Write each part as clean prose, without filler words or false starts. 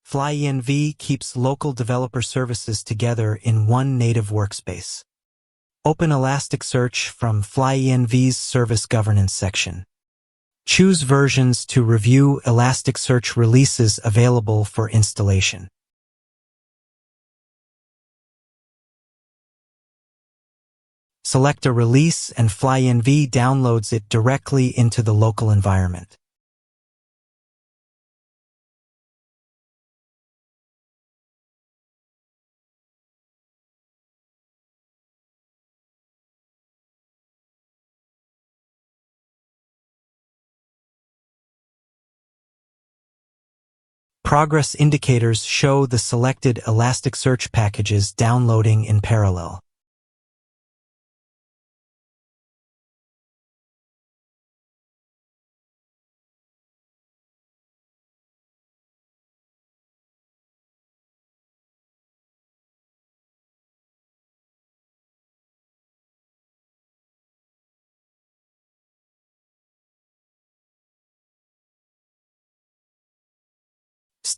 FlyEnv keeps local developer services together in one native workspace. Open Elasticsearch from FlyEnv's Service Governance section. Choose versions to review Elasticsearch releases available for installation. Select a release and FlyEnv downloads it directly into the local environment. Progress indicators show the selected Elasticsearch packages downloading in parallel.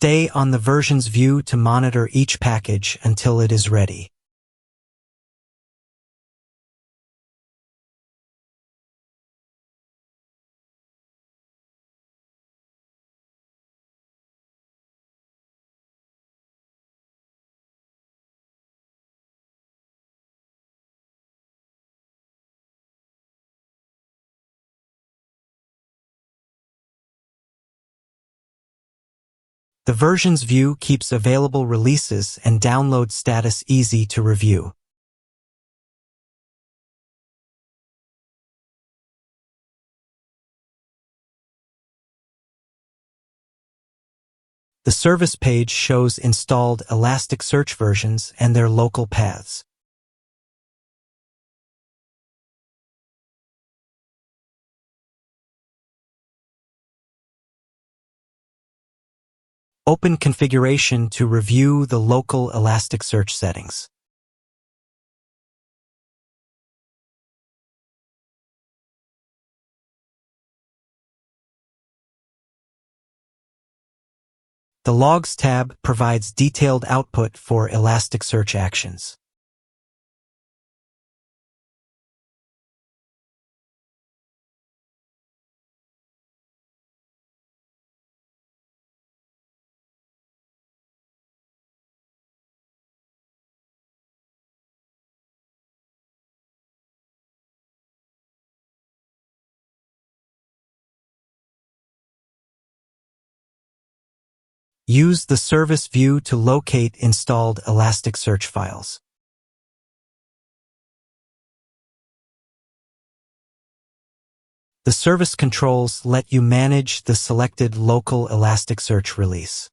Stay on the versions view to monitor each package until it is ready. The versions view keeps available releases and download status easy to review. The service page shows installed Elasticsearch versions and their local paths. Open configuration to review the local Elasticsearch settings. The Logs tab provides detailed output for Elasticsearch actions. Use the service view to locate installed Elasticsearch files. The service controls let you manage the selected local Elasticsearch release.